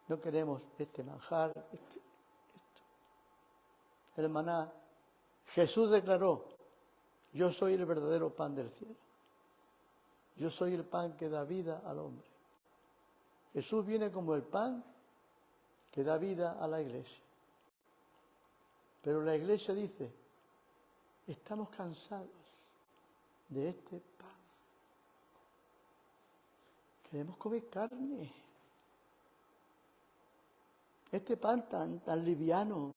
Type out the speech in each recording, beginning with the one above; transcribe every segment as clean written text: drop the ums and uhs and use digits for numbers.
No queremos este manjar, esto. El maná. Jesús declaró, yo soy el verdadero pan del cielo. Yo soy el pan que da vida al hombre. Jesús viene como el pan que da vida a la iglesia. Pero la iglesia dice, estamos cansados de este pan. Queremos comer carne. Este pan tan liviano,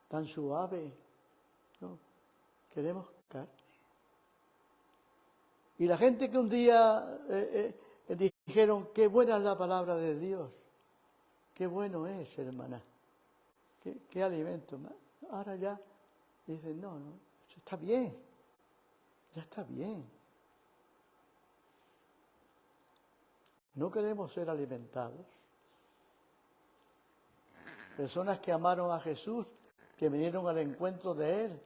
tan suave. No, queremos carne. Y la gente que un día dijeron, qué buena es la palabra de Dios. Qué bueno es, hermana. Qué alimento. Ahora ya dicen, no, está bien. Ya está bien. No queremos ser alimentados. Personas que amaron a Jesús, que vinieron al encuentro de Él,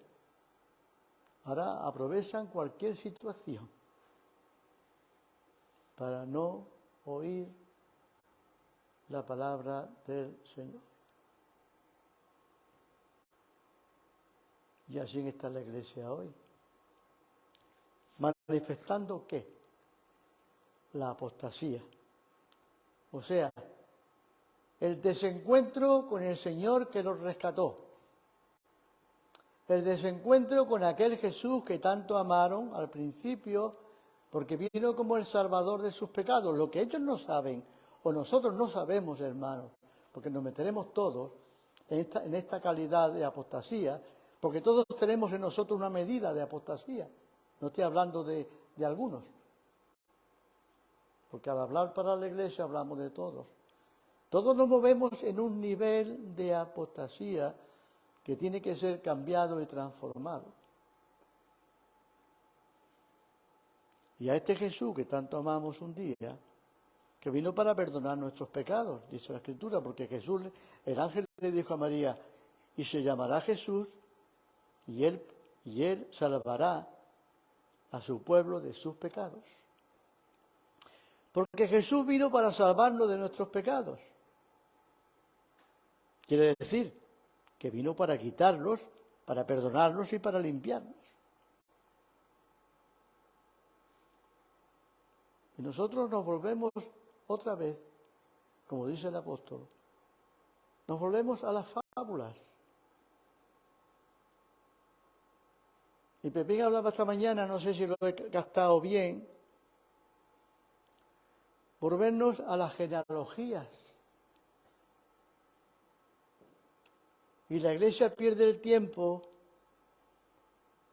ahora aprovechan cualquier situación para no oír la palabra del Señor. Y así está la iglesia hoy. ¿Manifestando qué? La apostasía. O sea, el desencuentro con el Señor que los rescató. El desencuentro con aquel Jesús que tanto amaron al principio, porque vino como el Salvador de sus pecados. Lo que ellos no saben, o nosotros no sabemos, hermanos, porque nos meteremos todos en esta calidad de apostasía, porque todos tenemos en nosotros una medida de apostasía. No estoy hablando de algunos, porque al hablar para la iglesia hablamos de todos. Todos nos movemos en un nivel de apostasía que tiene que ser cambiado y transformado. Y a este Jesús que tanto amamos un día, que vino para perdonar nuestros pecados, dice la Escritura, porque Jesús, el ángel le dijo a María, y se llamará Jesús, y él salvará a su pueblo de sus pecados. Porque Jesús vino para salvarnos de nuestros pecados. Quiere decir que vino para quitarlos, para perdonarnos y para limpiarnos. Y nosotros nos volvemos otra vez, como dice el apóstol, nos volvemos a las fábulas. Y Pepín hablaba esta mañana, no sé si lo he captado bien, volvernos a las genealogías. Y la iglesia pierde el tiempo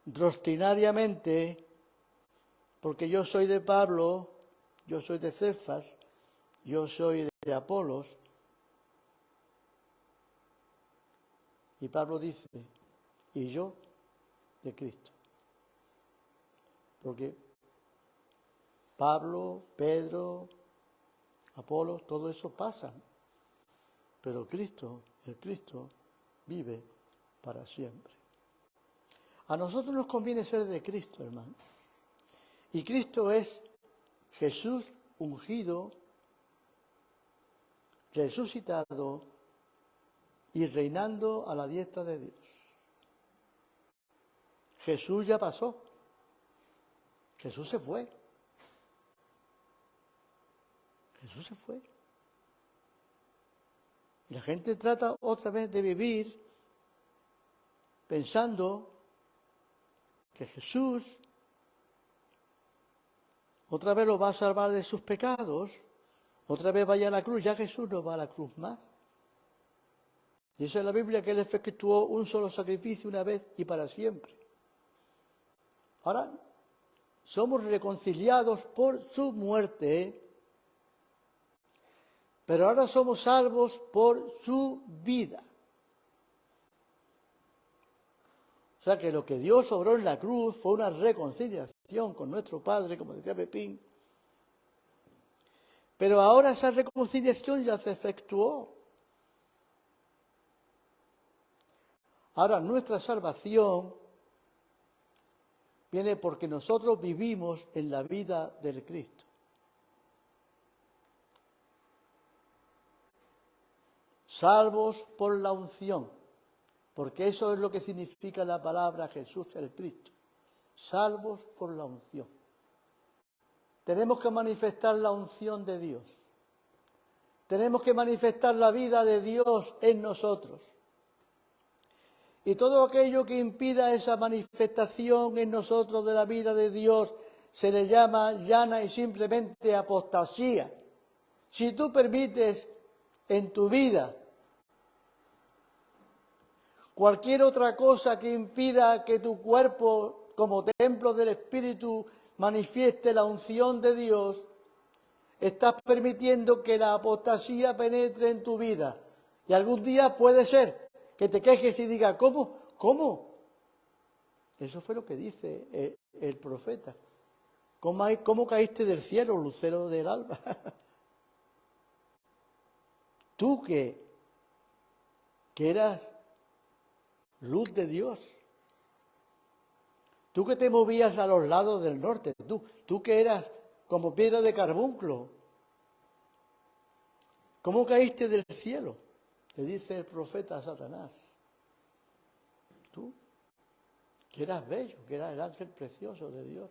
rostinariamente, porque yo soy de Pablo, yo soy de Cefas, yo soy de Apolos. Y Pablo dice, y yo de Cristo. Porque Pablo, Pedro, Apolos, todo eso pasa. Pero el Cristo, vive para siempre. A nosotros nos conviene ser de Cristo, hermanos. Y Cristo es Jesús ungido, resucitado y reinando a la diestra de Dios. Jesús ya pasó. Jesús se fue. Jesús se fue. Y la gente trata otra vez de vivir pensando que Jesús otra vez lo va a salvar de sus pecados, otra vez vaya a la cruz. Ya Jesús no va a la cruz más. Dice la Biblia que Él efectuó un solo sacrificio una vez y para siempre. Ahora somos reconciliados por su muerte, pero ahora somos salvos por su vida. O sea que lo que Dios obró en la cruz fue una reconciliación con nuestro Padre, como decía Pepín. Pero ahora esa reconciliación ya se efectuó. Ahora nuestra salvación viene porque nosotros vivimos en la vida del Cristo. salvos por la unción, porque eso es lo que significa la palabra Jesús el Cristo, salvos por la unción. Tenemos que manifestar la unción de Dios. Tenemos que manifestar la vida de Dios en nosotros. Y todo aquello que impida esa manifestación en nosotros de la vida de Dios se le llama llana y simplemente apostasía. Si tú permites en tu vida cualquier otra cosa que impida que tu cuerpo, como templo del Espíritu, manifieste la unción de Dios, estás permitiendo que la apostasía penetre en tu vida. Y algún día puede ser que te quejes y digas, ¿cómo? ¿Cómo? Eso fue lo que dice el profeta. ¿Cómo caíste del cielo, lucero del alba? Tú que eras luz de Dios. Tú que te movías a los lados del norte. Tú que eras como piedra de carbunclo. ¿Cómo caíste del cielo? Le dice el profeta a Satanás. Tú, que eras bello, que eras el ángel precioso de Dios.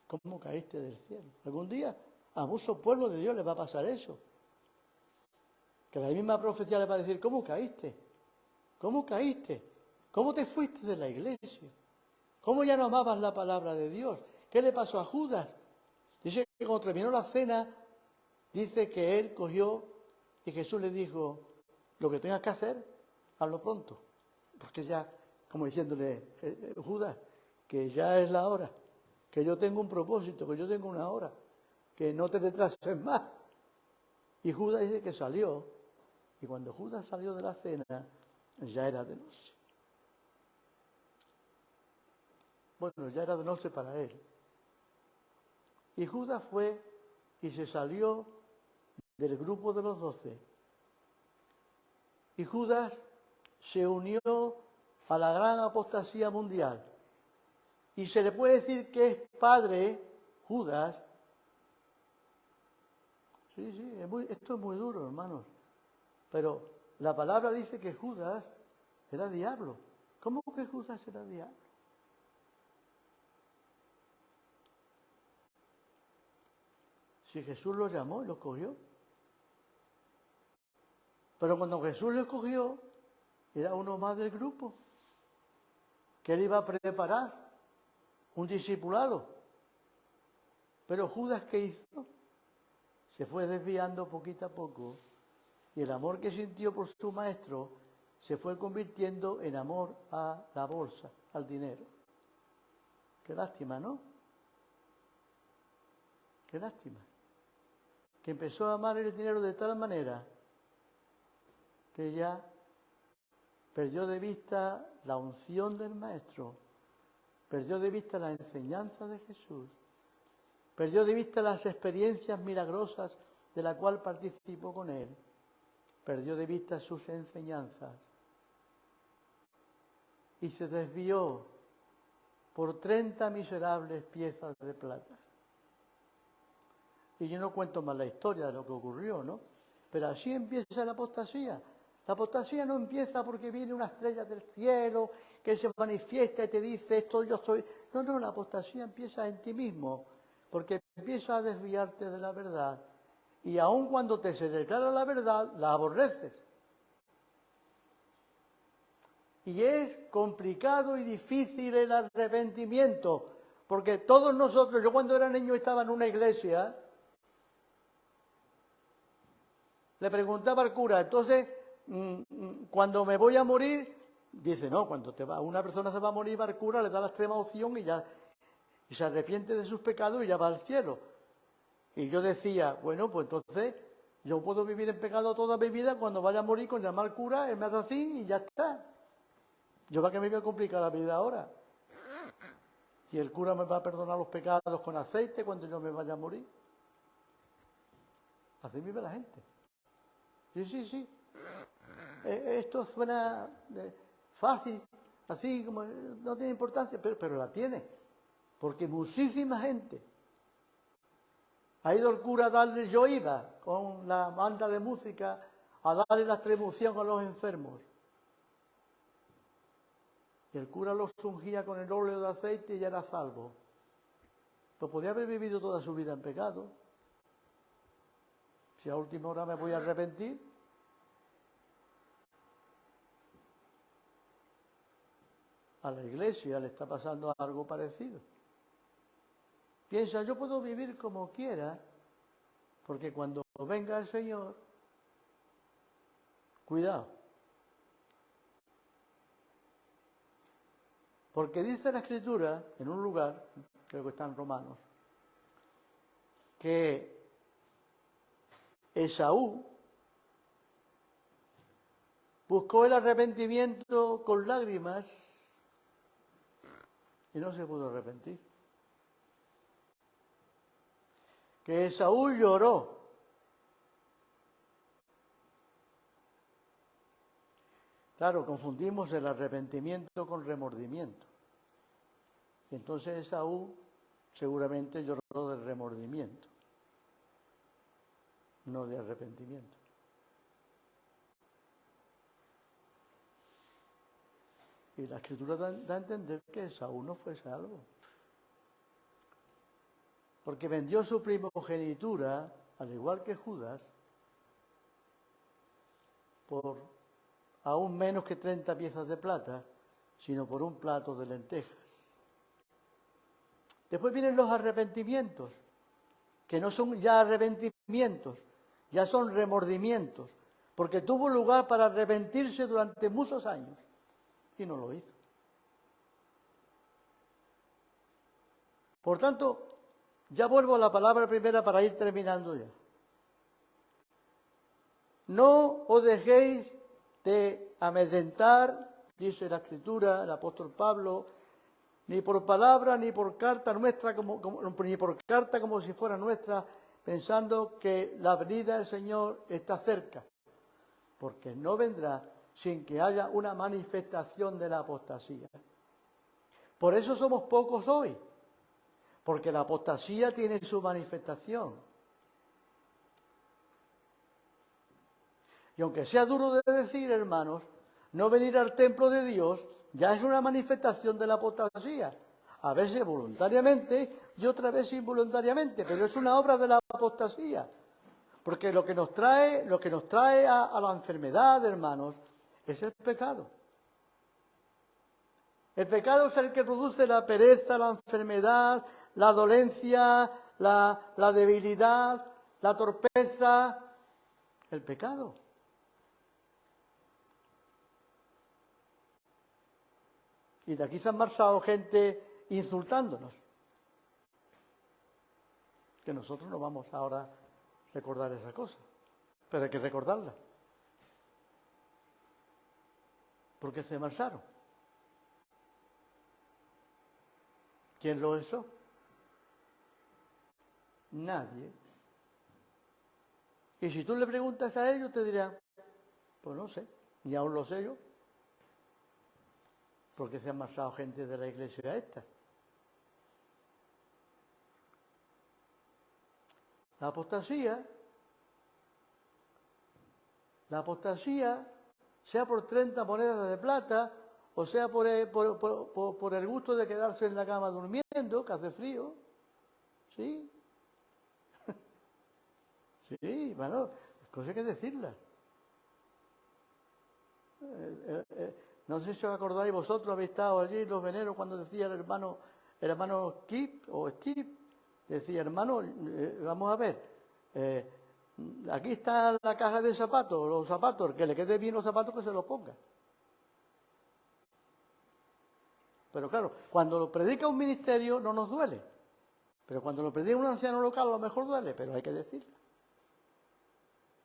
¿Cómo caíste del cielo? Algún día a muchos pueblos de Dios les va a pasar eso. Que la misma profecía le va a decir, ¿cómo caíste? ¿Cómo caíste? ¿Cómo te fuiste de la iglesia? ¿Cómo ya no amabas la palabra de Dios? ¿Qué le pasó a Judas? Dice que cuando terminó la cena, dice que él cogió y Jesús le dijo, lo que tengas que hacer, hazlo pronto. Porque ya, como diciéndole, Judas, que ya es la hora, que yo tengo un propósito, que yo tengo una hora, que no te retrases más. Y Judas dice que salió, y cuando Judas salió de la cena, ya era de noche. Bueno, ya era de noche para él. Y Judas fue y se salió del grupo de los 12. Y Judas se unió a la gran apostasía mundial. Y se le puede decir que es padre, Judas. Sí, esto es muy duro, hermanos. Pero la palabra dice que Judas era diablo. ¿Cómo que Judas era diablo? Si Jesús lo llamó y lo escogió. Pero cuando Jesús lo escogió, era uno más del grupo, que él iba a preparar un discipulado. Pero Judas, ¿qué hizo? Se fue desviando poquito a poco, y el amor que sintió por su maestro se fue convirtiendo en amor a la bolsa, al dinero. Qué lástima, ¿no? Qué lástima. Que empezó a amar el dinero de tal manera que ya perdió de vista la unción del Maestro, perdió de vista la enseñanza de Jesús, perdió de vista las experiencias milagrosas de la cual participó con él, perdió de vista sus enseñanzas y se desvió por 30 miserables piezas de plata. Y yo no cuento más la historia de lo que ocurrió, ¿no? Pero así empieza la apostasía. La apostasía no empieza porque viene una estrella del cielo que se manifiesta y te dice esto yo soy. No, la apostasía empieza en ti mismo, porque empieza a desviarte de la verdad. Y aun cuando te se declara la verdad, la aborreces. Y es complicado y difícil el arrepentimiento, porque todos nosotros, yo cuando era niño estaba en una iglesia, le preguntaba al cura, entonces, cuando me voy a morir, dice, no, cuando una persona se va a morir, va al cura, le da la extrema opción y se arrepiente de sus pecados y ya va al cielo. Y yo decía, bueno, pues entonces yo puedo vivir en pecado toda mi vida, cuando vaya a morir con llamar al cura, él me hace así y ya está. ¿Yo para qué me voy a complicar la vida ahora? Si el cura me va a perdonar los pecados con aceite cuando yo me vaya a morir. Así vive la gente. Sí. Esto suena fácil, así como no tiene importancia, pero la tiene. Porque muchísima gente ha ido el cura a darle, yo iba con la banda de música a darle la extremunción a los enfermos. Y el cura los ungía con el óleo de aceite y ya era salvo. Pues podía haber vivido toda su vida en pecado. Si a última hora me voy a arrepentir. A la iglesia le está pasando algo parecido. Piensa, yo puedo vivir como quiera, porque cuando venga el Señor, cuidado. Porque dice la Escritura, en un lugar, creo que está en Romanos, que Esaú buscó el arrepentimiento con lágrimas y no se pudo arrepentir. Que Esaú lloró. Claro, confundimos el arrepentimiento con remordimiento. Y entonces Esaú seguramente lloró del remordimiento, no de arrepentimiento. Y la Escritura da a entender que Esaú no fue salvo. Porque vendió su primogenitura, al igual que Judas, por aún menos que 30 piezas de plata, sino por un plato de lentejas. Después vienen los arrepentimientos, que no son ya arrepentimientos, ya son remordimientos, porque tuvo lugar para arrepentirse durante muchos años y no lo hizo. Por tanto, ya vuelvo a la palabra primera para ir terminando ya. No os dejéis de amedrentar, dice la Escritura, el apóstol Pablo, ni por palabra, ni por carta nuestra, ni por carta como si fuera nuestra, pensando que la venida del Señor está cerca, porque no vendrá sin que haya una manifestación de la apostasía. Por eso somos pocos hoy, porque la apostasía tiene su manifestación. Y aunque sea duro de decir, hermanos, no venir al templo de Dios ya es una manifestación de la apostasía. A veces voluntariamente y otra vez involuntariamente, pero es una obra de la apostasía. Porque lo que nos trae a la enfermedad, hermanos, es el pecado. El pecado es el que produce la pereza, la enfermedad, la dolencia, la debilidad, la torpeza. El pecado. Y de aquí se han marchado gente insultándonos. Que nosotros no vamos ahora a recordar esa cosa, pero hay que recordarla. Porque se marcharon. ¿Quién lo hizo? Nadie. Y si tú le preguntas a ellos, te dirán, pues no sé, ni aún lo sé yo. Porque se han marchado gente de la iglesia esta. La apostasía, sea por 30 monedas de plata, o sea por el gusto de quedarse en la cama durmiendo, que hace frío, ¿sí? Sí, bueno, cosa hay que decirla. No sé si os acordáis, vosotros habéis estado allí en los veneros cuando decía el hermano Kip o Steve, decía, hermano, vamos a ver, aquí está la caja de zapatos, los zapatos, el que le quede bien los zapatos que se los ponga. Pero claro, cuando lo predica un ministerio no nos duele, pero cuando lo predica un anciano local a lo mejor duele, pero hay que decirlo.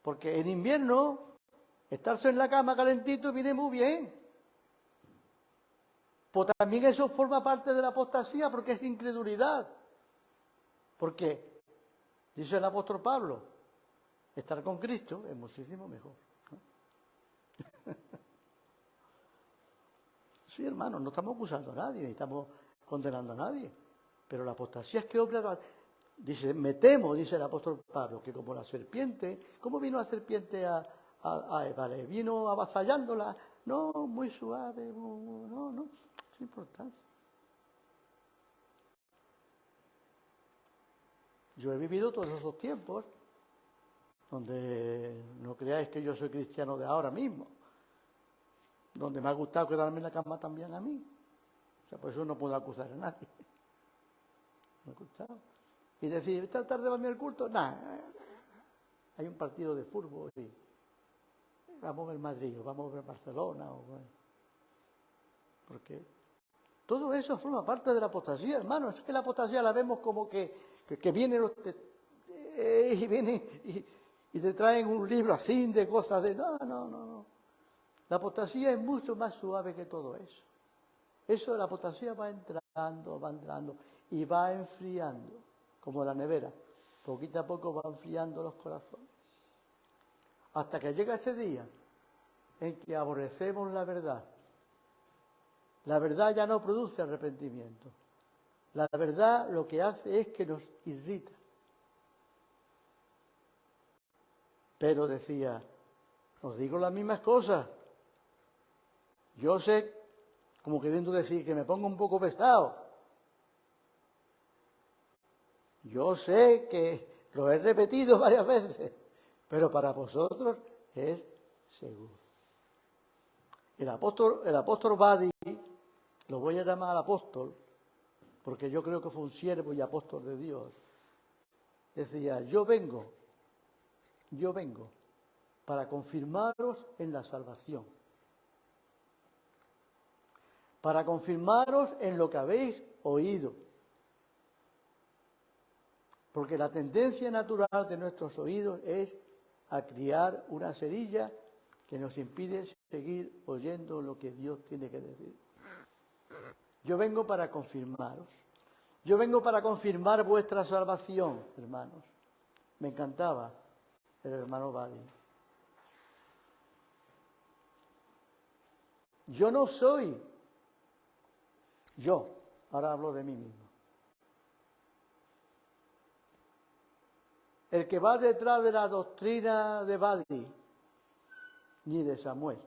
Porque en invierno, estarse en la cama calentito viene muy bien. Pues también eso forma parte de la apostasía porque es incredulidad. Porque, dice el apóstol Pablo, estar con Cristo es muchísimo mejor, ¿no? Sí, hermano, no estamos acusando a nadie, ni estamos condenando a nadie. Pero la apostasía es que obra, dice, me temo, dice el apóstol Pablo, que como la serpiente, ¿cómo vino la serpiente a a Eva, le vino avasallándola. No, muy suave, no, sin importancia. Yo he vivido todos esos tiempos donde no creáis que yo soy cristiano de ahora mismo, donde me ha gustado quedarme en la cama también a mí. O sea, por eso no puedo acusar a nadie. Me ha gustado. Y decir, esta tarde va a venir el culto, nada, hay un partido de fútbol y vamos a ver Madrid o vamos a ver Barcelona. Porque todo eso forma parte de la apostasía, hermano. Es que la apostasía la vemos como que vienen y vienen y te traen un libro así de cosas de... No. La apostasía es mucho más suave que todo eso. Eso, la apostasía va entrando y va enfriando, como la nevera. Poquito a poco va enfriando los corazones. Hasta que llega ese día en que aborrecemos la verdad. La verdad ya no produce arrepentimiento. La verdad lo que hace es que nos irrita. Pero decía, os digo las mismas cosas. Yo sé, como queriendo decir, que me pongo un poco pesado. Yo sé que lo he repetido varias veces, pero para vosotros es seguro. El apóstol Badi, lo voy a llamar apóstol, porque yo creo que fue un siervo y apóstol de Dios, decía, yo vengo para confirmaros en la salvación, para confirmaros en lo que habéis oído, porque la tendencia natural de nuestros oídos es a criar una cerilla que nos impide seguir oyendo lo que Dios tiene que decir. Yo vengo para confirmaros. Yo vengo para confirmar vuestra salvación, hermanos. Me encantaba el hermano Badi. Yo no soy yo, ahora hablo de mí mismo. El que va detrás de la doctrina de Badi, ni de Samuel.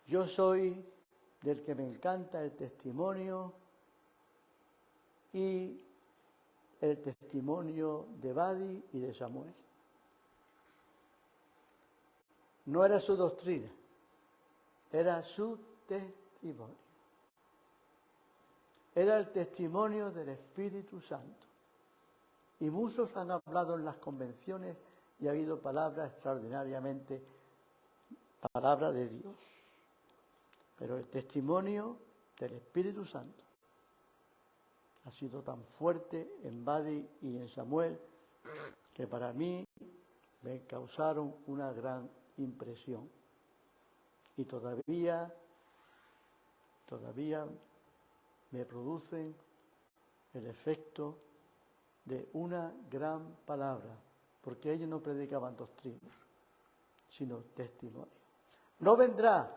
Yo soy del que me encanta el testimonio y el testimonio de Badi y de Samuel. No era su doctrina, era su testimonio. Era el testimonio del Espíritu Santo. Y muchos han hablado en las convenciones y ha habido palabras extraordinariamente, palabra de Dios. Pero el testimonio del Espíritu Santo ha sido tan fuerte en Badi y en Samuel que para mí me causaron una gran impresión. Y todavía me producen el efecto de una gran palabra, porque ellos no predicaban doctrina, sino testimonio. No vendrá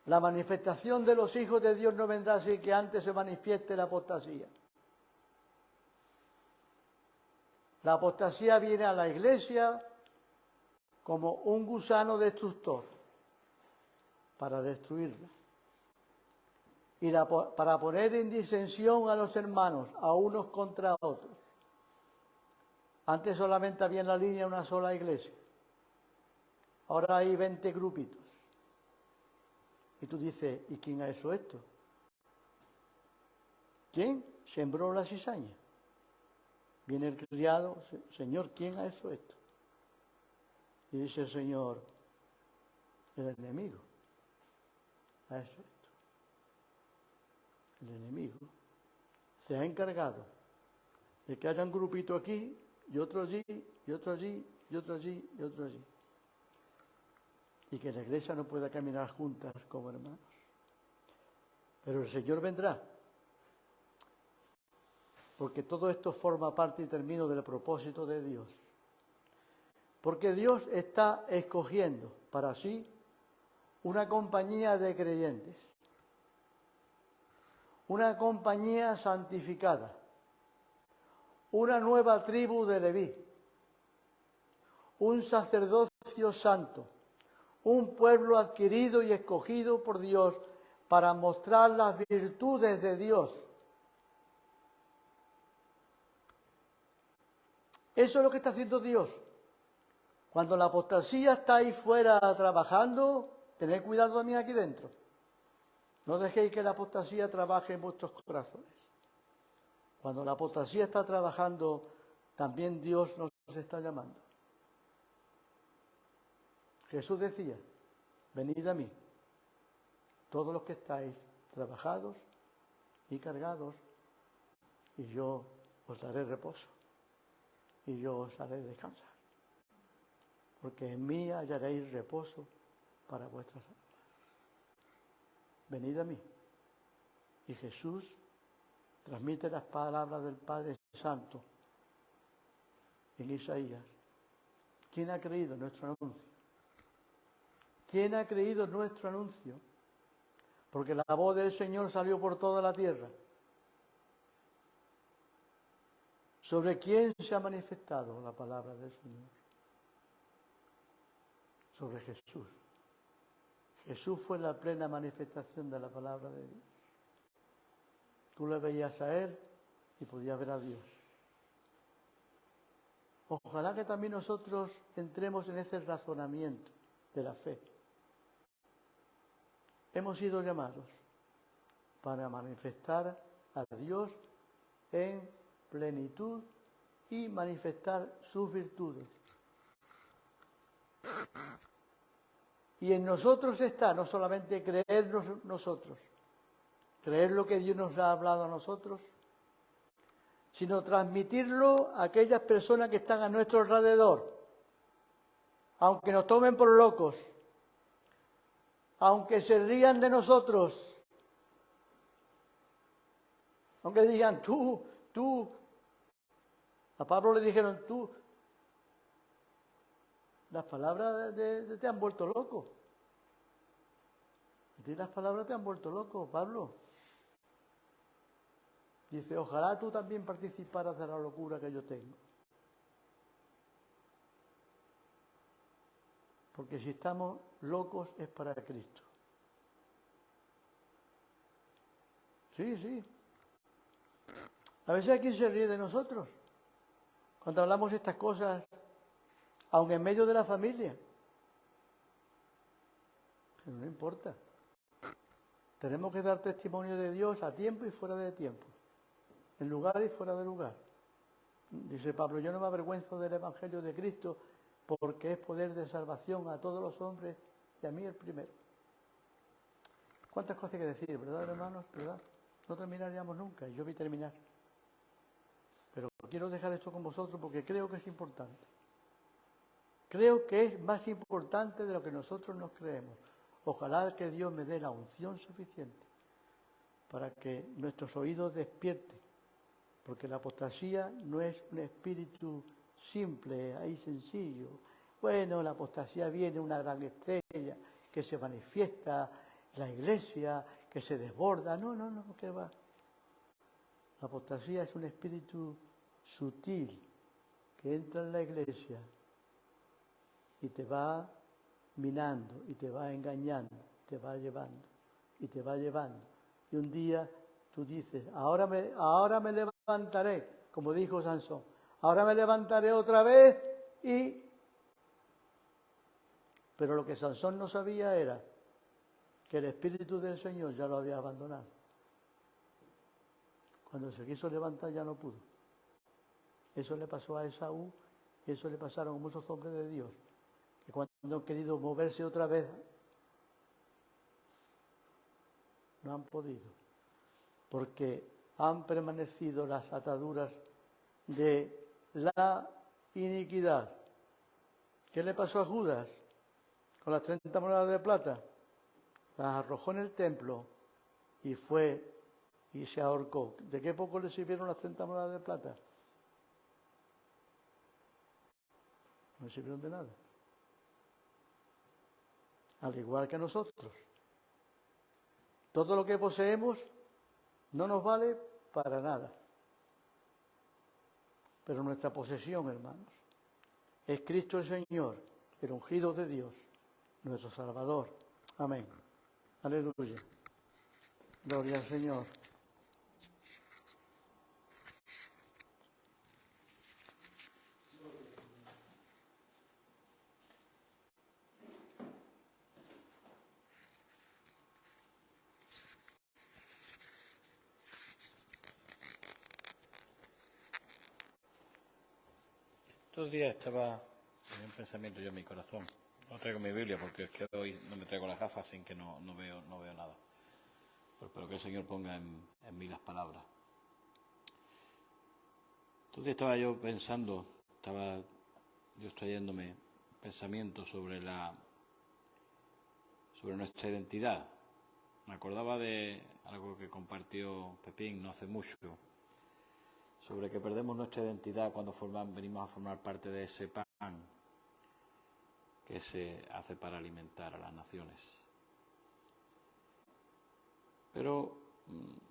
la manifestación de los hijos de Dios, no vendrá sin que antes se manifieste la apostasía. La apostasía viene a la iglesia como un gusano destructor para destruirla. Y para poner en disensión a los hermanos, a unos contra otros. Antes solamente había en la línea una sola iglesia. Ahora hay 20 grupitos. Y tú dices, ¿y quién ha hecho esto? ¿Quién sembró la cizaña? Viene el criado, Señor, ¿quién ha hecho esto? Y dice el Señor, el enemigo ha hecho esto. El enemigo se ha encargado de que haya un grupito aquí y otro allí, y otro allí, y otro allí, y otro allí. Y que la iglesia no pueda caminar juntas como hermanos. Pero el Señor vendrá. Porque todo esto forma parte y termino del propósito de Dios. Porque Dios está escogiendo para sí una compañía de creyentes. Una compañía santificada. una nueva tribu de Leví, un sacerdocio santo, un pueblo adquirido y escogido por Dios para mostrar las virtudes de Dios. Eso es lo que está haciendo Dios. Cuando la apostasía está ahí fuera trabajando, tened cuidado también aquí dentro. No dejéis que la apostasía trabaje en vuestros corazones. Cuando la apostasía está trabajando, también Dios nos está llamando. Jesús decía, venid a mí, todos los que estáis trabajados y cargados, y yo os daré reposo, y yo os haré descansar. Porque en mí hallaréis reposo para vuestras almas. Venid a mí. Y Jesús transmite las palabras del Padre Santo en Isaías. ¿Quién ha creído nuestro anuncio? ¿Quién ha creído nuestro anuncio? Porque la voz del Señor salió por toda la tierra. ¿Sobre quién se ha manifestado la palabra del Señor? Sobre Jesús. Jesús fue la plena manifestación de la palabra de Dios. Tú le veías a Él y podías ver a Dios. Ojalá que también nosotros entremos en ese razonamiento de la fe. Hemos sido llamados para manifestar a Dios en plenitud y manifestar sus virtudes. Y en nosotros está no solamente creer nosotros, creer lo que Dios nos ha hablado a nosotros, sino transmitirlo a aquellas personas que están a nuestro alrededor, aunque nos tomen por locos, aunque se rían de nosotros, aunque digan tú, a Pablo le dijeron tú, las palabras te han vuelto loco. A ti las palabras te han vuelto loco, Pablo. Dice, ojalá tú también participaras de la locura que yo tengo. Porque si estamos locos es para Cristo. Sí. A veces hay quien se ríe de nosotros cuando hablamos estas cosas, aun en medio de la familia. Pero no importa. Tenemos que dar testimonio de Dios a tiempo y fuera de tiempo, en lugar y fuera de lugar. Dice Pablo, yo no me avergüenzo del Evangelio de Cristo porque es poder de salvación a todos los hombres y a mí el primero. ¿Cuántas cosas hay que decir, verdad, hermanos? ¿Verdad? No terminaríamos nunca, y yo vi terminar. Pero quiero dejar esto con vosotros porque creo que es importante. Creo que es más importante de lo que nosotros nos creemos. Ojalá que Dios me dé la unción suficiente para que nuestros oídos despierten, porque la apostasía no es un espíritu simple, ahí sencillo. Bueno, la apostasía viene una gran estrella que se manifiesta en la iglesia, que se desborda. No, ¿qué va? La apostasía es un espíritu sutil que entra en la iglesia y te va minando, y te va engañando, te va llevando, y te va llevando. Y un día tú dices, ahora me levantaré, como dijo Sansón, ahora me levantaré otra vez Pero lo que Sansón no sabía era que el Espíritu del Señor ya lo había abandonado. Cuando se quiso levantar ya no pudo. Eso le pasó a Esaú, y eso le pasaron a muchos hombres de Dios, que cuando han querido moverse otra vez, no han podido, porque han permanecido las ataduras de la iniquidad. ¿Qué le pasó a Judas con las 30 monedas de plata? Las arrojó en el templo y fue y se ahorcó. ¿De qué poco le sirvieron las 30 monedas de plata? No le sirvieron de nada. Al igual que nosotros. Todo lo que poseemos no nos vale para nada. Pero nuestra posesión, hermanos, es Cristo el Señor, el ungido de Dios, nuestro Salvador. Amén. Aleluya. Gloria al Señor. Estos días estaba en un pensamiento yo en mi corazón. No traigo mi Biblia porque es que hoy no me traigo las gafas, sin que no veo nada. Pero espero que el Señor ponga en mí las palabras. Estos días estaba yo pensando, extrayéndome pensamientos sobre nuestra identidad. Me acordaba de algo que compartió Pepín no hace mucho, sobre que perdemos nuestra identidad cuando venimos a formar parte de ese pan que se hace para alimentar a las naciones. Pero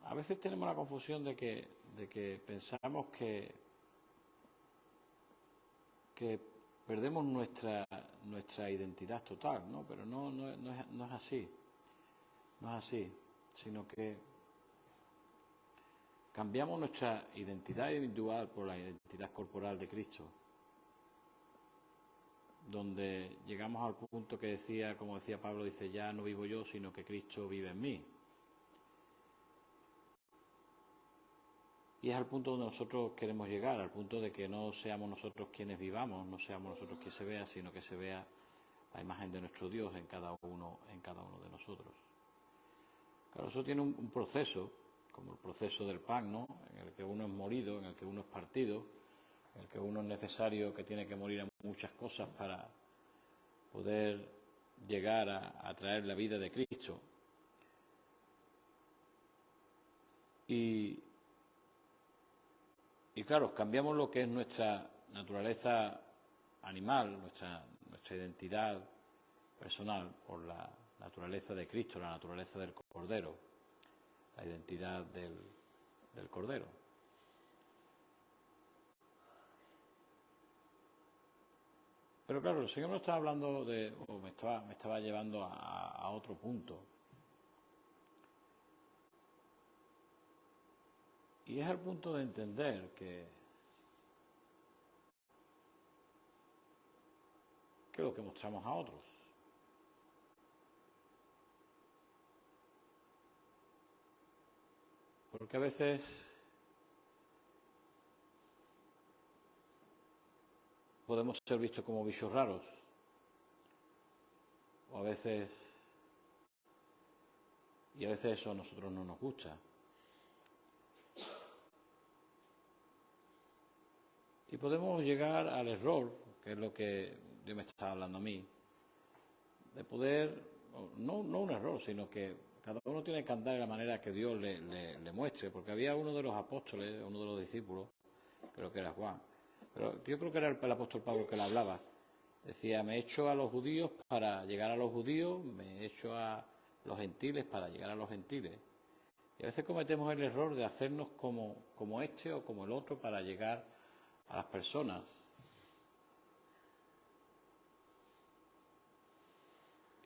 a veces tenemos la confusión de que pensamos que perdemos nuestra identidad total, ¿no? Pero no es así. No es así, sino que cambiamos nuestra identidad individual por la identidad corporal de Cristo, donde llegamos al punto que como decía Pablo, dice, ya no vivo yo, sino que Cristo vive en mí. Y es al punto donde nosotros queremos llegar, al punto de que no seamos nosotros quienes vivamos, no seamos nosotros quien se vea, sino que se vea la imagen de nuestro Dios en cada uno de nosotros. Claro, eso tiene un proceso, como el proceso del pan, ¿no? En el que uno es molido, en el que uno es partido, en el que uno es necesario, que tiene que morir a muchas cosas para poder llegar a traer la vida de Cristo. Y claro, cambiamos lo que es nuestra naturaleza animal, nuestra identidad personal, por la naturaleza de Cristo, la naturaleza del Cordero, la identidad del Cordero. Pero claro, el Señor me estaba hablando me estaba llevando a otro punto. Y es el punto de entender que es lo que mostramos a otros. Porque a veces podemos ser vistos como bichos raros, o a veces eso a nosotros no nos gusta. Y podemos llegar al error, que es lo que Dios me está hablando a mí, de poder, no un error, sino que cada uno tiene que andar de la manera que Dios le muestre, porque había uno de los apóstoles, uno de los discípulos, creo que era Juan, pero yo creo que era el apóstol Pablo que le hablaba. Decía, me he hecho a los judíos para llegar a los judíos, me he hecho a los gentiles para llegar a los gentiles. Y a veces cometemos el error de hacernos como este o como el otro para llegar a las personas.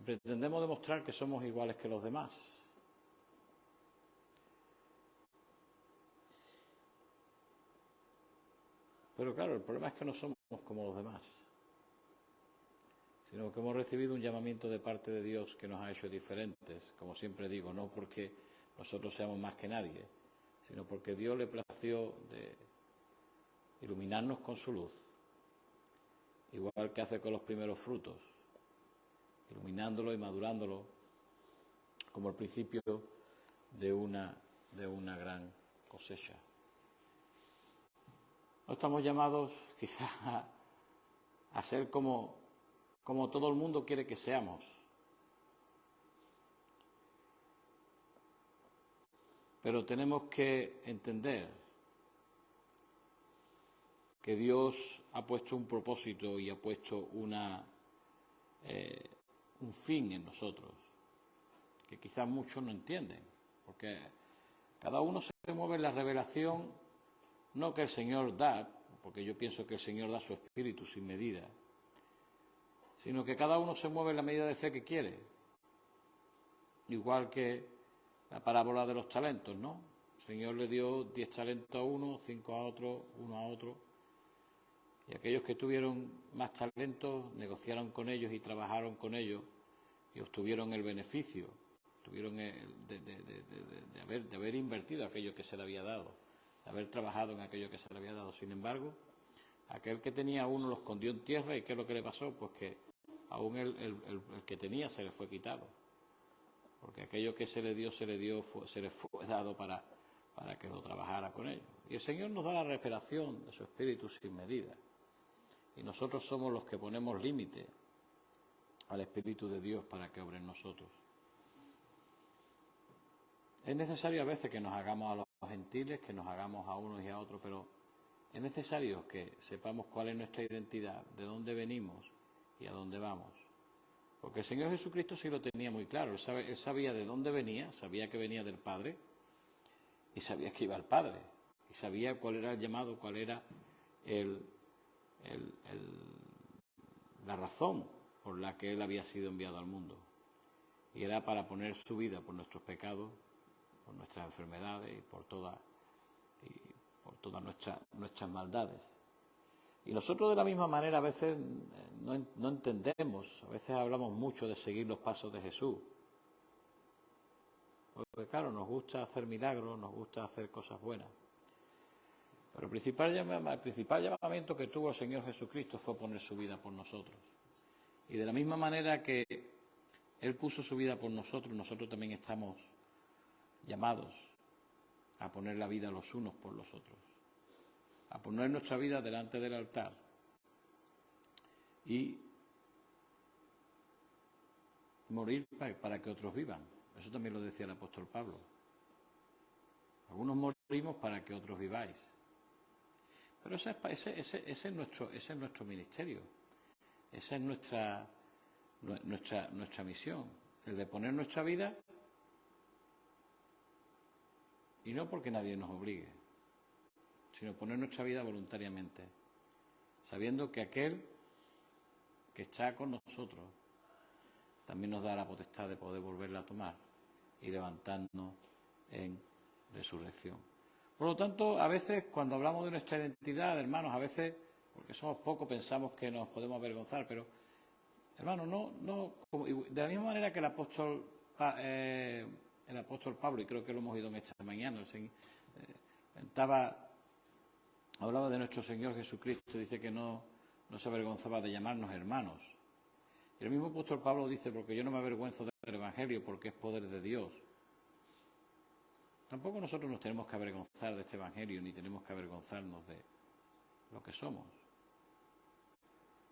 Y pretendemos demostrar que somos iguales que los demás. Pero claro, el problema es que no somos como los demás, sino que hemos recibido un llamamiento de parte de Dios que nos ha hecho diferentes, como siempre digo, no porque nosotros seamos más que nadie, sino porque Dios le plació de iluminarnos con su luz, igual que hace con los primeros frutos, iluminándolo y madurándolo como el principio de una gran cosecha. No estamos llamados quizás a ser como todo el mundo quiere que seamos. Pero tenemos que entender que Dios ha puesto un propósito y ha puesto un fin en nosotros, que quizás muchos no entienden, porque cada uno se mueve en la revelación, no que el Señor da, porque yo pienso que el Señor da su espíritu sin medida, sino que cada uno se mueve en la medida de fe que quiere. Igual que la parábola de los talentos, ¿no? El Señor le dio 10 talentos a uno, 5 a otro, 1 a otro. Y aquellos que tuvieron más talentos negociaron con ellos y trabajaron con ellos y obtuvieron el beneficio, tuvieron de haber invertido aquello que se le había dado, de haber trabajado en aquello que se le había dado. Sin embargo, aquel que tenía uno lo escondió en tierra, y ¿qué es lo que le pasó? Pues que aún el que tenía se le fue quitado, porque aquello que se le le fue dado para que lo trabajara con ellos. Y el Señor nos da la revelación de su espíritu sin medida, y nosotros somos los que ponemos límite al Espíritu de Dios para que obre en nosotros. Es necesario a veces que nos hagamos a los gentiles, que nos hagamos a unos y a otros, pero es necesario que sepamos cuál es nuestra identidad, de dónde venimos y a dónde vamos. Porque el Señor Jesucristo sí lo tenía muy claro. Él sabía de dónde venía, sabía que venía del Padre, y sabía que iba al Padre, y sabía cuál era el llamado, cuál era la razón por la que Él había sido enviado al mundo. Y era para poner su vida por nuestros pecados, por nuestras enfermedades y por todas nuestras maldades. Y nosotros de la misma manera a veces no entendemos, a veces hablamos mucho de seguir los pasos de Jesús. Porque claro, nos gusta hacer milagros, nos gusta hacer cosas buenas. Pero el principal llamamiento que tuvo el Señor Jesucristo fue poner su vida por nosotros. Y de la misma manera que Él puso su vida por nosotros, nosotros también estamos llamados a poner la vida los unos por los otros, a poner nuestra vida delante del altar y morir para que otros vivan. Eso también lo decía el apóstol Pablo. Algunos morimos para que otros viváis. Pero ese es nuestro ministerio, esa es nuestra misión, el de poner nuestra vida, y no porque nadie nos obligue, sino poner nuestra vida voluntariamente, sabiendo que aquel que está con nosotros también nos da la potestad de poder volverla a tomar y levantarnos en resurrección. Por lo tanto, a veces cuando hablamos de nuestra identidad, hermanos, a veces, porque somos pocos, pensamos que nos podemos avergonzar, pero, hermanos, de la misma manera que el apóstol Pablo, y creo que lo hemos oído en esta mañana, hablaba de nuestro Señor Jesucristo, dice que no se avergonzaba de llamarnos hermanos. Y el mismo apóstol Pablo dice, porque yo no me avergüenzo del Evangelio, porque es poder de Dios. Tampoco nosotros nos tenemos que avergonzar de este Evangelio, ni tenemos que avergonzarnos de lo que somos.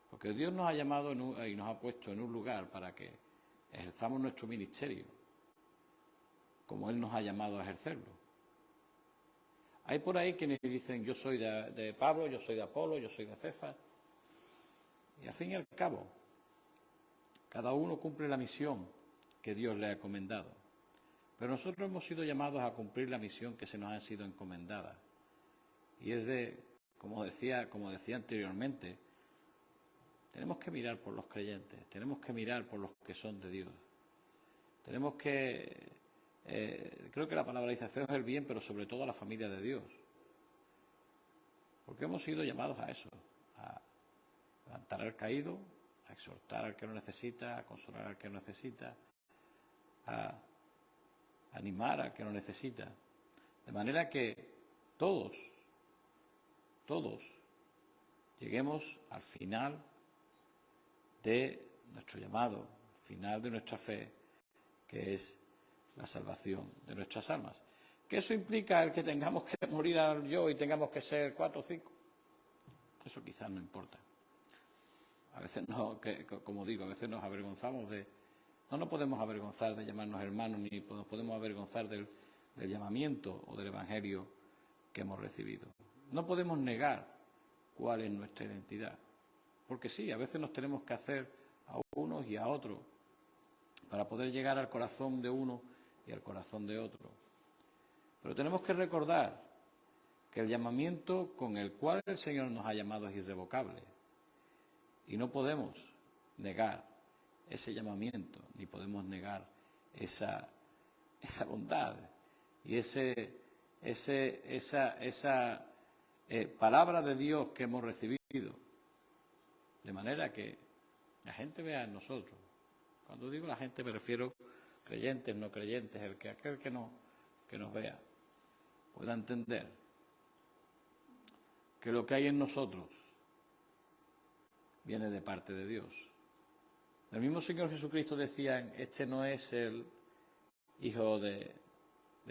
Porque Dios nos ha llamado y nos ha puesto en un lugar para que ejerzamos nuestro ministerio, como Él nos ha llamado a ejercerlo. Hay por ahí quienes dicen, yo soy de Pablo, yo soy de Apolo, yo soy de Cefas. Y al fin y al cabo, cada uno cumple la misión que Dios le ha encomendado. Pero nosotros hemos sido llamados a cumplir la misión que se nos ha sido encomendada. Y es como decía anteriormente, tenemos que mirar por los creyentes, tenemos que mirar por los que son de Dios. Tenemos que, creo que la palabra dice, haceos el bien, pero sobre todo a la familia de Dios. Porque hemos sido llamados a eso, a levantar al caído, a exhortar al que lo necesita, a consolar al que lo necesita, a animar al que lo necesita. De manera que todos lleguemos al final de nuestro llamado, al final de nuestra fe, que es la salvación de nuestras almas. ¿Que eso implica el que tengamos que morir al yo y tengamos que ser 4 o 5? Eso quizás no importa. A veces como digo, a veces nos avergonzamos no nos podemos avergonzar de llamarnos hermanos, ni nos podemos avergonzar del llamamiento o del Evangelio que hemos recibido. No podemos negar cuál es nuestra identidad, porque sí, a veces nos tenemos que hacer a unos y a otros para poder llegar al corazón de uno y al corazón de otro. Pero tenemos que recordar que el llamamiento con el cual el Señor nos ha llamado es irrevocable. Y no podemos negar ese llamamiento, ni podemos negar esa bondad y esa palabra de Dios que hemos recibido. De manera que la gente vea en nosotros. Cuando digo la gente me refiero creyentes, no creyentes, aquel que nos vea pueda entender que lo que hay en nosotros viene de parte de Dios. El mismo Señor Jesucristo decía, este no es el hijo de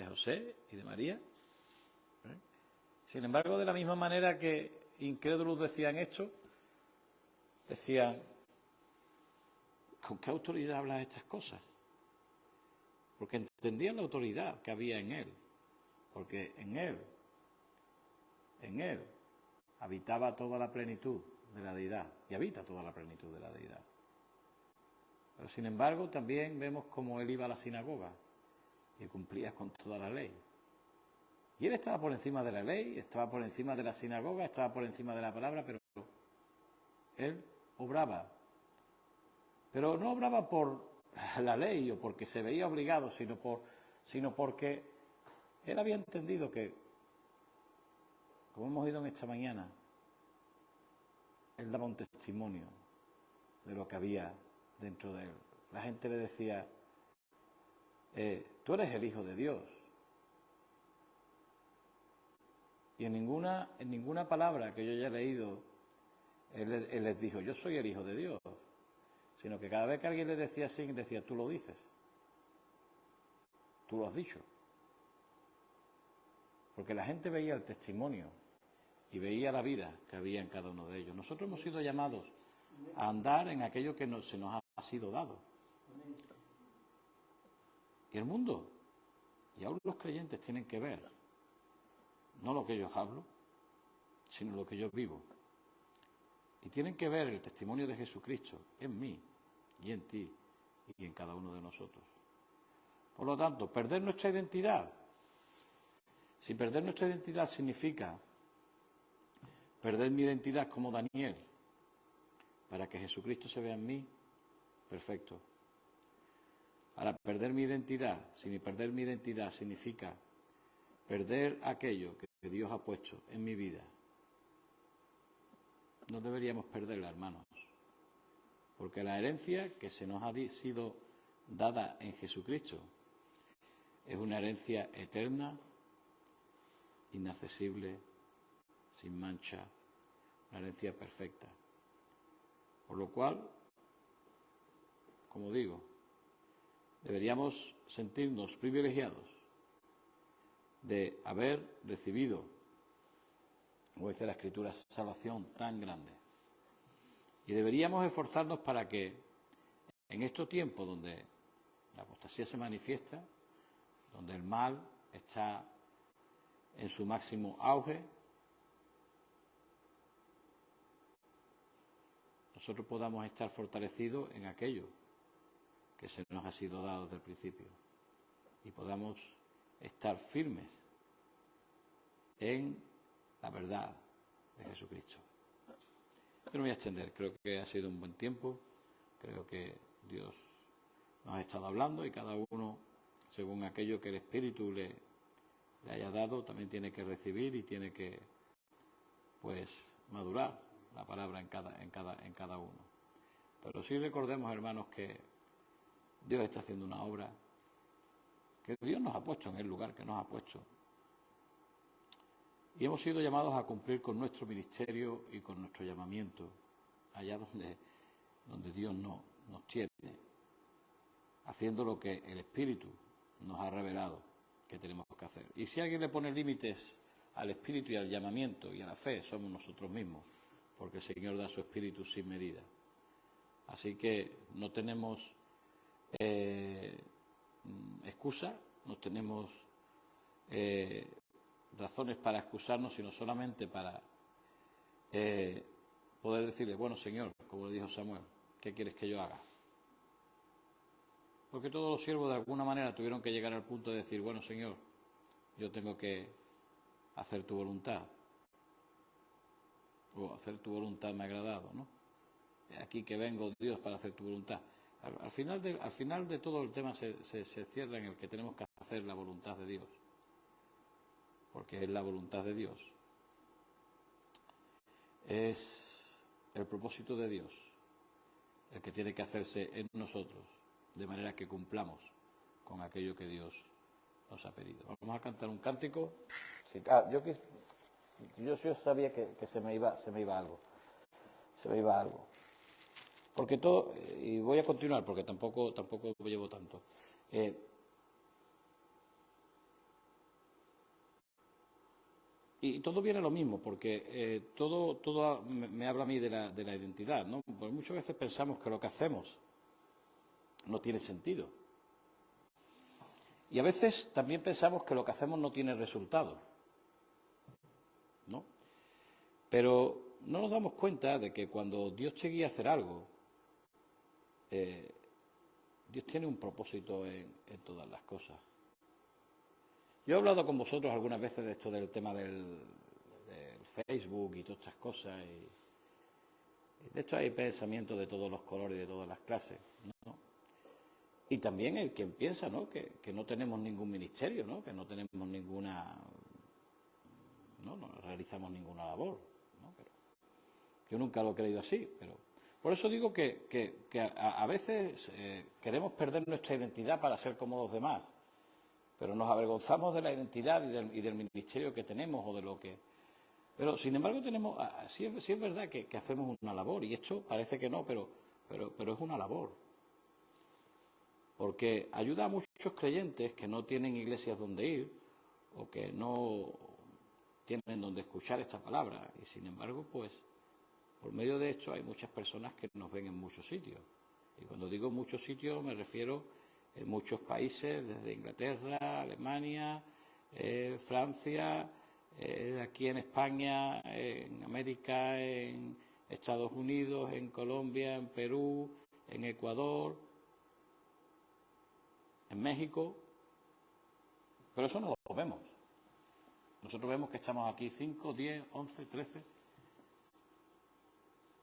José y de María. Sin embargo, de la misma manera que incrédulos decían esto, decían, ¿con qué autoridad hablas estas cosas? Porque entendían la autoridad que había en él, porque en él habitaba toda la plenitud de la deidad, y habita toda la plenitud de la deidad. Pero sin embargo también vemos cómo él iba a la sinagoga y cumplía con toda la ley. Y él estaba por encima de la ley, estaba por encima de la sinagoga, estaba por encima de la palabra, pero él obraba. Pero no obraba por la ley o porque se veía obligado, sino porque él había entendido que, como hemos oído en esta mañana, él daba un testimonio de lo que había dentro de él. La gente le decía, tú eres el Hijo de Dios. Y en ninguna palabra que yo haya leído, él les dijo, yo soy el Hijo de Dios. Sino que cada vez que alguien le decía así, decía, tú lo dices. Tú lo has dicho. Porque la gente veía el testimonio y veía la vida que había en cada uno de ellos. Nosotros hemos sido llamados a andar en aquello que se nos ha sido dado. Y el mundo, y aún los creyentes, tienen que ver, no lo que yo hablo, sino lo que yo vivo. Y tienen que ver el testimonio de Jesucristo en mí y en ti y en cada uno de nosotros. Por lo tanto, perder nuestra identidad. Si perder nuestra identidad significa perder mi identidad como Daniel, para que Jesucristo se vea en mí, perfecto. Ahora, perder mi identidad, si perder mi identidad significa perder aquello que Dios ha puesto en mi vida, no deberíamos perderla, hermanos. Porque la herencia que se nos ha sido dada en Jesucristo es una herencia eterna, inaccesible, sin mancha, una herencia perfecta. Por lo cual, como digo, deberíamos sentirnos privilegiados de haber recibido, como dice la Escritura, salvación tan grande. Y deberíamos esforzarnos para que en estos tiempos donde la apostasía se manifiesta, donde el mal está en su máximo auge, nosotros podamos estar fortalecidos en aquello que se nos ha sido dado desde el principio y podamos estar firmes en la verdad de Jesucristo. Yo no me voy a extender, creo que ha sido un buen tiempo, creo que Dios nos ha estado hablando y cada uno, según aquello que el Espíritu le haya dado, también tiene que recibir y tiene que, pues, madurar la palabra en cada uno. Pero sí recordemos, hermanos, que Dios está haciendo una obra, que Dios nos ha puesto en el lugar que nos ha puesto. Y hemos sido llamados a cumplir con nuestro ministerio y con nuestro llamamiento, allá donde Dios nos tiene, haciendo lo que el Espíritu nos ha revelado que tenemos que hacer. Y si alguien le pone límites al Espíritu y al llamamiento y a la fe, somos nosotros mismos, porque el Señor da su Espíritu sin medida. Así que no tenemos excusa, no tenemos razones para excusarnos, sino solamente para poder decirle, bueno, Señor, como le dijo Samuel, ¿qué quieres que yo haga? Porque todos los siervos de alguna manera tuvieron que llegar al punto de decir, bueno, Señor, yo tengo que hacer tu voluntad. O hacer tu voluntad me ha agradado, ¿no? Aquí que vengo, Dios, para hacer tu voluntad. Al final de todo el tema se cierra en el que tenemos que hacer la voluntad de Dios. Porque es la voluntad de Dios. Es el propósito de Dios el que tiene que hacerse en nosotros, de manera que cumplamos con aquello que Dios nos ha pedido. Vamos a cantar un cántico. Sí, yo sabía que se me iba algo. Se me iba algo. Porque todo, y voy a continuar porque tampoco llevo tanto. Y todo viene a lo mismo, porque todo me habla a mí de la identidad, ¿no? Porque muchas veces pensamos que lo que hacemos no tiene sentido. Y a veces también pensamos que lo que hacemos no tiene resultado, ¿no? Pero no nos damos cuenta de que cuando Dios te guía a hacer algo, Dios tiene un propósito en todas las cosas. Yo he hablado con vosotros algunas veces de esto del tema del Facebook y todas estas cosas. Y de hecho hay pensamientos de todos los colores y de todas las clases, ¿no? Y también el quien piensa, ¿no? Que no tenemos ningún ministerio, ¿no? Que no tenemos ninguna... no realizamos ninguna labor, ¿no? Pero yo nunca lo he creído así, pero... Por eso digo que a veces queremos perder nuestra identidad para ser como los demás. Pero nos avergonzamos de la identidad y del ministerio que tenemos o de lo que... Pero, sin embargo, sí es verdad que hacemos una labor, y esto parece que no, pero es una labor. Porque ayuda a muchos creyentes que no tienen iglesias donde ir o que no tienen donde escuchar esta palabra. Y, sin embargo, pues, por medio de esto hay muchas personas que nos ven en muchos sitios. Y cuando digo muchos sitios me refiero... en muchos países, desde Inglaterra, Alemania, Francia, aquí en España, en América, en Estados Unidos, en Colombia, en Perú, en Ecuador, en México. Pero eso no lo vemos. Nosotros vemos que estamos aquí 5, 10, 11, 13.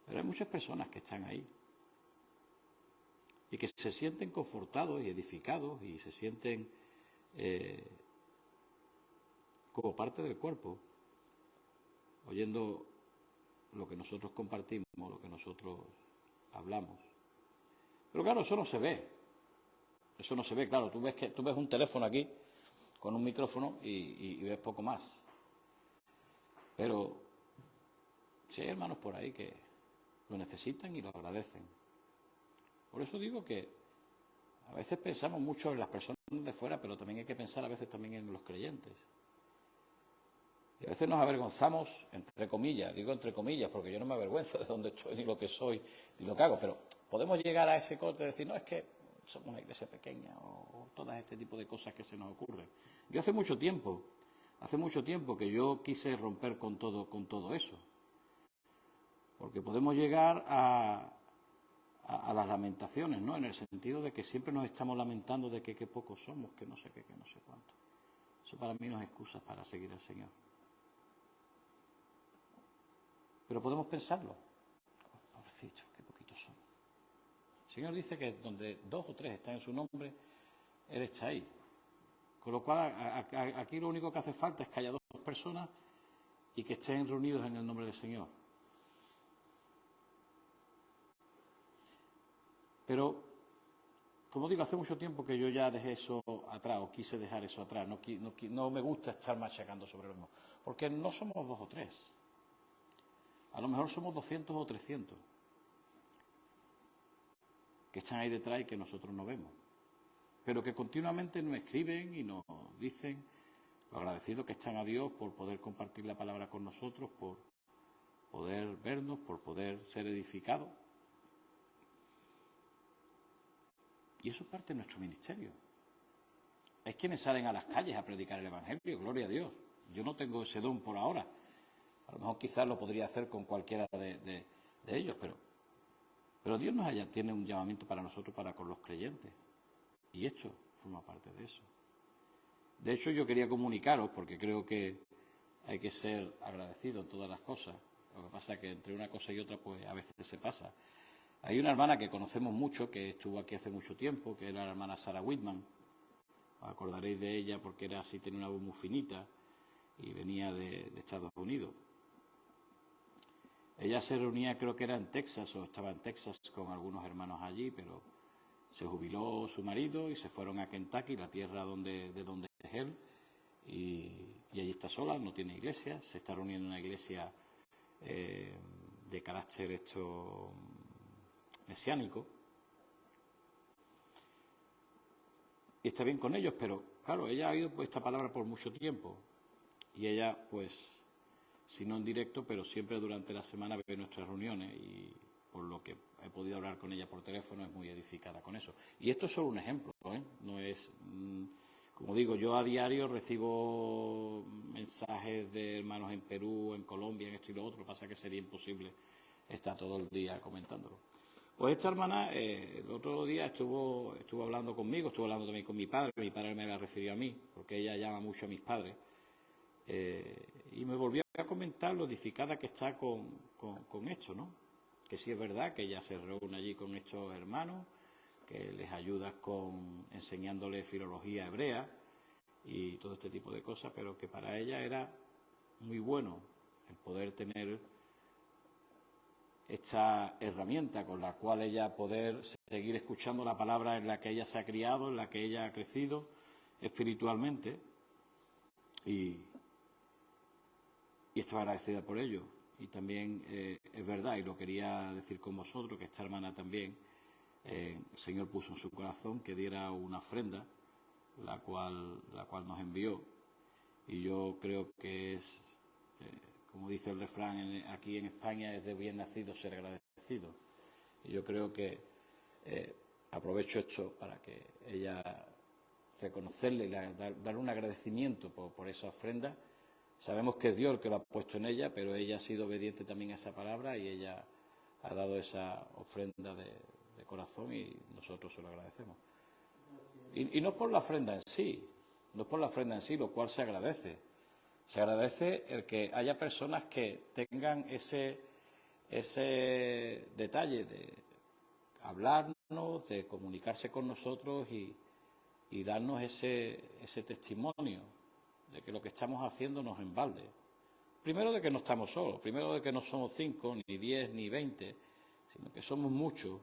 Pero hay muchas personas que están ahí. Y que se sienten confortados y edificados y se sienten como parte del cuerpo, oyendo lo que nosotros compartimos, lo que nosotros hablamos. Pero claro, eso no se ve. Eso no se ve, claro. Tú ves un teléfono aquí con un micrófono y ves poco más. Pero si hay hermanos por ahí que lo necesitan y lo agradecen. Por eso digo que a veces pensamos mucho en las personas de fuera, pero también hay que pensar a veces también en los creyentes. Y a veces nos avergonzamos, entre comillas, digo entre comillas, porque yo no me avergüenzo de dónde estoy, ni lo que soy, ni lo que hago, pero podemos llegar a ese corte de decir, no, es que somos una iglesia pequeña, o todas este tipo de cosas que se nos ocurren. Yo hace mucho tiempo que yo quise romper con todo eso. Porque podemos llegar a las lamentaciones, ¿no? En el sentido de que siempre nos estamos lamentando de que pocos somos, que no sé qué, que no sé cuánto. Eso para mí no es excusa para seguir al Señor. Pero podemos pensarlo. Pobrecitos, qué poquitos somos. El Señor dice que donde 2 o 3 están en su nombre, Él está ahí. Con lo cual, aquí lo único que hace falta es que haya 2 personas y que estén reunidos en el nombre del Señor. Pero, como digo, hace mucho tiempo que yo ya dejé eso atrás, o quise dejar eso atrás. No me gusta estar machacando sobre lo mismo. Porque no somos 2 o 3. A lo mejor somos 200 o 300. Que están ahí detrás y que nosotros no vemos. Pero que continuamente nos escriben y nos dicen lo agradecidos que están a Dios por poder compartir la palabra con nosotros, por poder vernos, por poder ser edificados. Y eso es parte de nuestro ministerio. Es quienes salen a las calles a predicar el Evangelio, gloria a Dios. Yo no tengo ese don por ahora. A lo mejor quizás lo podría hacer con cualquiera de ellos, pero Dios tiene un llamamiento para nosotros, para con los creyentes. Y esto forma parte de eso. De hecho, yo quería comunicaros, porque creo que hay que ser agradecido en todas las cosas. Lo que pasa es que entre una cosa y otra, pues a veces se pasa. Hay una hermana que conocemos mucho, que estuvo aquí hace mucho tiempo, que era la hermana Sarah Whitman. Os acordaréis de ella porque era así, tenía una voz muy finita y venía de Estados Unidos. Ella se reunía, creo que era en Texas, o estaba en Texas con algunos hermanos allí, pero se jubiló su marido y se fueron a Kentucky, la tierra de donde es él, y allí está sola, no tiene iglesia, se está reuniendo en una iglesia de carácter mesiánico. Y está bien con ellos, pero claro, ella ha oído pues, esta palabra por mucho tiempo. Y ella, pues, si no en directo, pero siempre durante la semana ve nuestras reuniones y por lo que he podido hablar con ella por teléfono es muy edificada con eso. Y esto es solo un ejemplo, ¿eh? No es, como digo, yo a diario recibo mensajes de hermanos en Perú, en Colombia, en esto y lo otro, pasa que sería imposible estar todo el día comentándolo. Pues esta hermana el otro día estuvo hablando conmigo, estuvo hablando también con mi padre me la refirió a mí, porque ella llama mucho a mis padres, y me volvió a comentar lo edificada que está con esto, ¿no? Que sí es verdad que ella se reúne allí con estos hermanos, que les ayudas enseñándoles filología hebrea y todo este tipo de cosas, pero que para ella era muy bueno el poder tener esta herramienta con la cual ella poder seguir escuchando la palabra en la que ella se ha criado, en la que ella ha crecido espiritualmente y estaba agradecida por ello. Y también es verdad, y lo quería decir con vosotros, que esta hermana también, el Señor puso en su corazón que diera una ofrenda, la cual nos envió. Y yo creo que es, como dice el refrán aquí en España, es de bien nacido ser agradecido. Y yo creo que aprovecho esto para que ella reconocerle y darle un agradecimiento por esa ofrenda. Sabemos que es Dios el que lo ha puesto en ella, pero ella ha sido obediente también a esa palabra y ella ha dado esa ofrenda de corazón y nosotros se lo agradecemos. Y no por la ofrenda en sí, no por la ofrenda en sí, lo cual se agradece. Se agradece el que haya personas que tengan ese detalle de hablarnos, de comunicarse con nosotros y darnos ese testimonio de que lo que estamos haciendo nos embalde. Primero de que no estamos solos, primero de que no somos 5, ni 10, ni 20, sino que somos muchos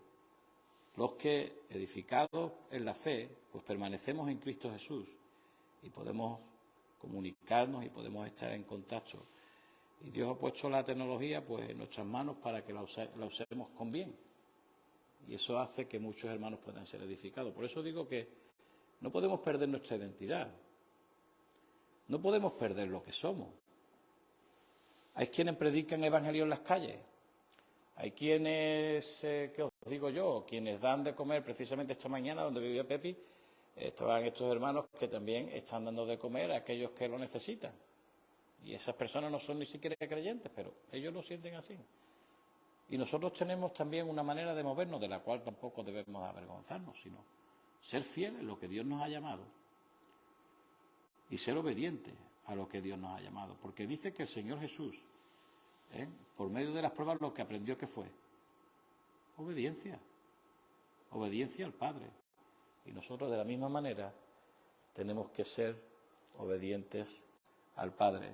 los que, edificados en la fe, pues permanecemos en Cristo Jesús y podemos comunicarnos y podemos estar en contacto. Y Dios ha puesto la tecnología pues en nuestras manos para que la usemos con bien. Y eso hace que muchos hermanos puedan ser edificados. Por eso digo que no podemos perder nuestra identidad. No podemos perder lo que somos. Hay quienes predican evangelio en las calles. Hay quienes, ¿qué os digo yo? Quienes dan de comer, precisamente esta mañana donde vivía Pepi, estaban estos hermanos que también están dando de comer a aquellos que lo necesitan. Y esas personas no son ni siquiera creyentes, pero ellos lo sienten así. Y nosotros tenemos también una manera de movernos de la cual tampoco debemos avergonzarnos, sino ser fieles a lo que Dios nos ha llamado y ser obedientes a lo que Dios nos ha llamado. Porque dice que el Señor Jesús, por medio de las pruebas, lo que aprendió que fue obediencia. Obediencia al Padre. Y nosotros de la misma manera tenemos que ser obedientes al Padre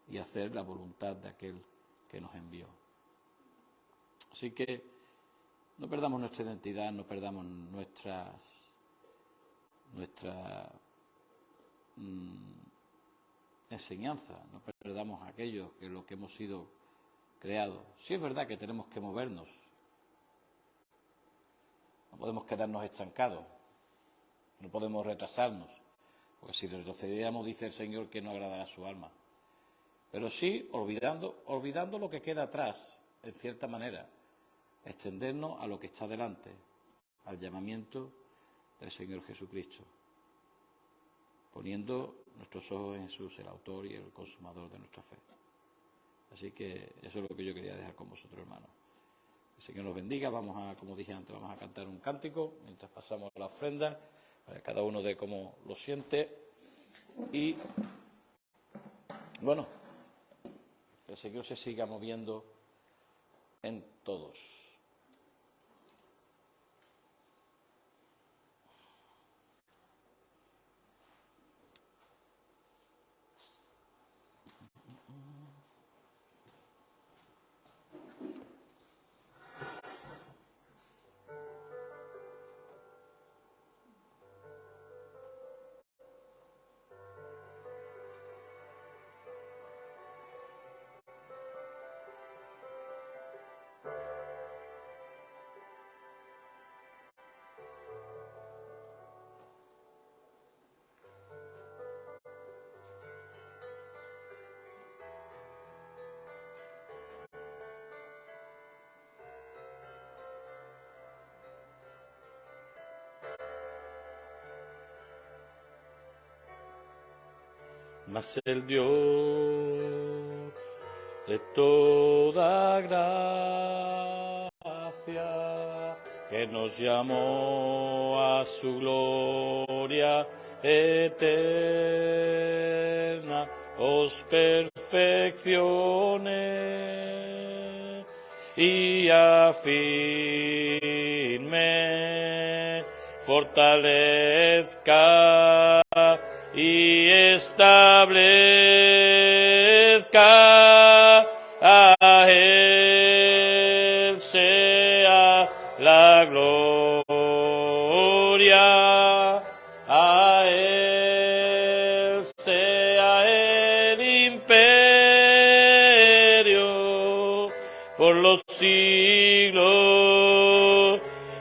y hacer la voluntad de aquel que nos envió. Así que no perdamos nuestra identidad, no perdamos nuestra enseñanza, no perdamos aquello que lo que hemos sido creados. Sí es verdad que tenemos que movernos, no podemos quedarnos estancados, no podemos retrasarnos, porque si retrocediéramos, dice el Señor, que no agradará a su alma. Pero sí, olvidando lo que queda atrás, en cierta manera, extendernos a lo que está delante, al llamamiento del Señor Jesucristo, poniendo nuestros ojos en Jesús, el autor y el consumador de nuestra fe. Así que eso es lo que yo quería dejar con vosotros, hermanos. El Señor nos bendiga. Como dije antes, vamos a cantar un cántico mientras pasamos la ofrenda, para que cada uno dé como lo siente. Y, bueno, el Señor se siga moviendo en todos. Mas el Dios de toda gracia, que nos llamó a su gloria eterna, os perfeccione y afirme, fortalezca y establezca. A Él sea la gloria, a Él sea el imperio por los siglos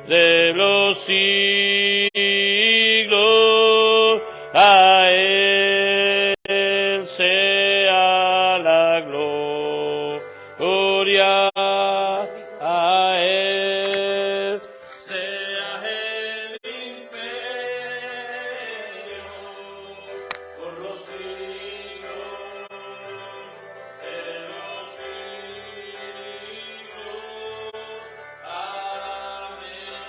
de los siglos. A Él sea la gloria, a Él sea el imperio por los siglos de los siglos. Amén.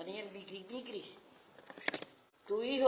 Daniel Vicri Vicri, tu hijo